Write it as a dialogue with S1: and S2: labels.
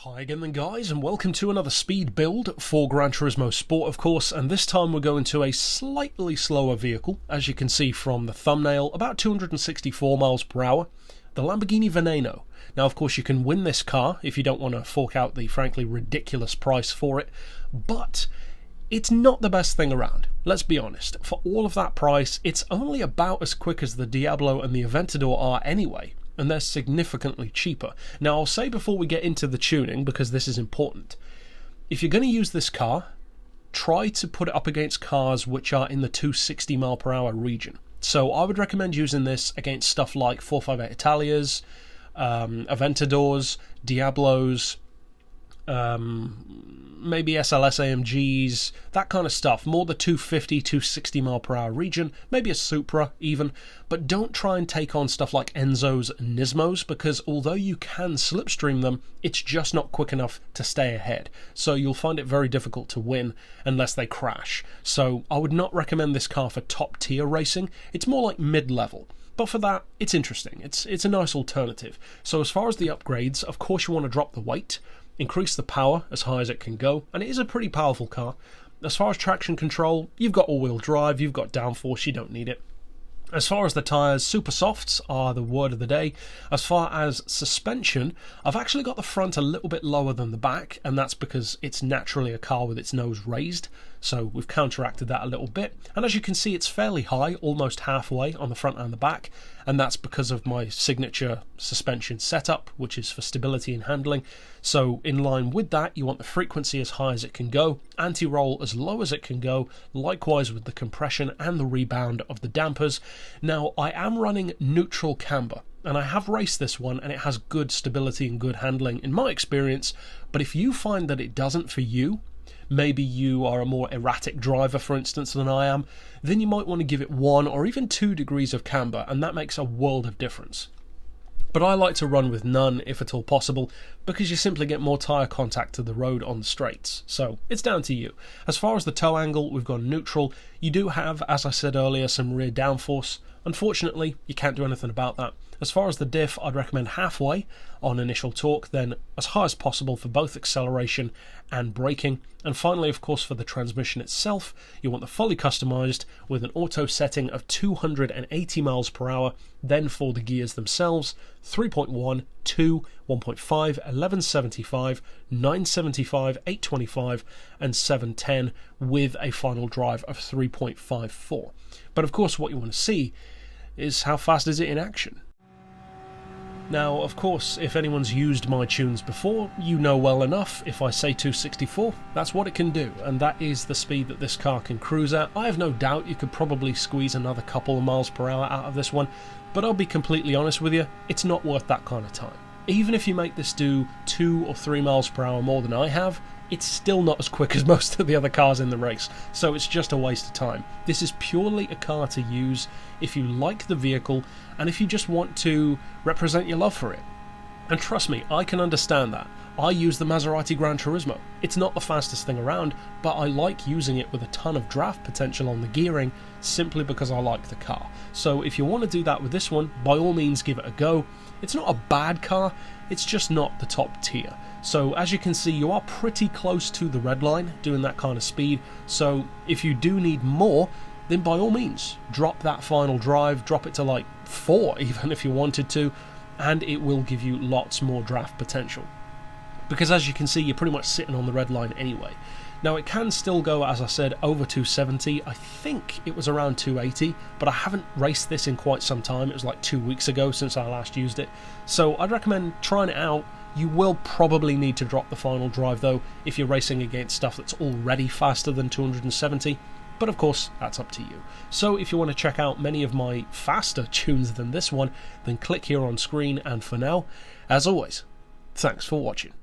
S1: Hi again then guys, and welcome to another speed build for Gran Turismo Sport of course, and this time we're going to a slightly slower vehicle, as you can see from the thumbnail, about 264 miles per hour, the Lamborghini Veneno. Now of course you can win this car if you don't want to fork out the frankly ridiculous price for it, but it's not the best thing around, let's be honest. For all of that price, it's only about as quick as the Diablo and the Aventador are anyway, and they're significantly cheaper. Now I'll say before we get into the tuning, because this is important, if you're going to use this car, try to put it up against cars which are in the 260 mile per hour region. So I would recommend using this against stuff like 458 Italias, Aventadors, Diablos, maybe SLS AMGs, that kind of stuff, more the 250, 260 mile per hour region, maybe a Supra even, but don't try and take on stuff like Enzos and Nismos, because although you can slipstream them, it's just not quick enough to stay ahead, so you'll find it very difficult to win unless they crash. So I would not recommend this car for top tier racing, it's more like mid-level. But for that, it's interesting, it's a nice alternative. So as far as the upgrades, of course you want to drop the weight, increase the power as high as it can go, and it is a pretty powerful car. As far as traction control, you've got all-wheel drive, you've got downforce, you don't need it. As far as the tyres, super softs are the word of the day. As far as suspension, I've actually got the front a little bit lower than the back, and that's because it's naturally a car with its nose raised, so we've counteracted that a little bit. And as you can see, it's fairly high, almost halfway on the front and the back, and that's because of my signature suspension setup, which is for stability and handling. So in line with that, you want the frequency as high as it can go, anti-roll as low as it can go, likewise with the compression and the rebound of the dampers. Now I am running neutral camber, and I have raced this one and it has good stability and good handling in my experience, but if you find that it doesn't for you, maybe you are a more erratic driver for instance than I am, then you might want to give it 1 or even 2 degrees of camber, and that makes a world of difference. But I like to run with none if at all possible, because you simply get more tyre contact to the road on the straights, so it's down to you. As far as the toe angle, we've gone neutral. You do have, as I said earlier, some rear downforce. Unfortunately, you can't do anything about that. As far as the diff, I'd recommend halfway on initial torque, then as high as possible for both acceleration and braking. And finally, of course, for the transmission itself, you want the fully customised with an auto setting of 280 miles per hour. Then for the gears themselves, 3.1, 2, 1.5, 1175, 975, 825 and 710 with a final drive of 3.54. But of course what you want to see is how fast is it in action. Now, of course, if anyone's used my tunes before, you know well enough, if I say 264, that's what it can do, and that is the speed that this car can cruise at. I have no doubt you could probably squeeze another couple of miles per hour out of this one, but I'll be completely honest with you, it's not worth that kind of time. Even if you make this do 2 or 3 miles per hour more than I have, it's still not as quick as most of the other cars in the race, so it's just a waste of time. This is purely a car to use if you like the vehicle and if you just want to represent your love for it. And trust me, I can understand that. I use the Maserati Gran Turismo. It's not the fastest thing around, but I like using it with a ton of draft potential on the gearing simply because I like the car. So if you want to do that with this one, by all means give it a go. It's not a bad car, it's just not the top tier. So as you can see, you are pretty close to the red line doing that kind of speed, so if you do need more, then by all means drop that final drive, drop it to like 4 even if you wanted to, and it will give you lots more draft potential. Because as you can see, you're pretty much sitting on the red line anyway. Now it can still go, as I said, over 270. I think it was around 280, but I haven't raced this in quite some time. It was like 2 weeks ago since I last used it. So I'd recommend trying it out. You will probably need to drop the final drive though if you're racing against stuff that's already faster than 270. But of course, that's up to you. So if you want to check out many of my faster tunes than this one, then click here on screen, and for now, as always, thanks for watching.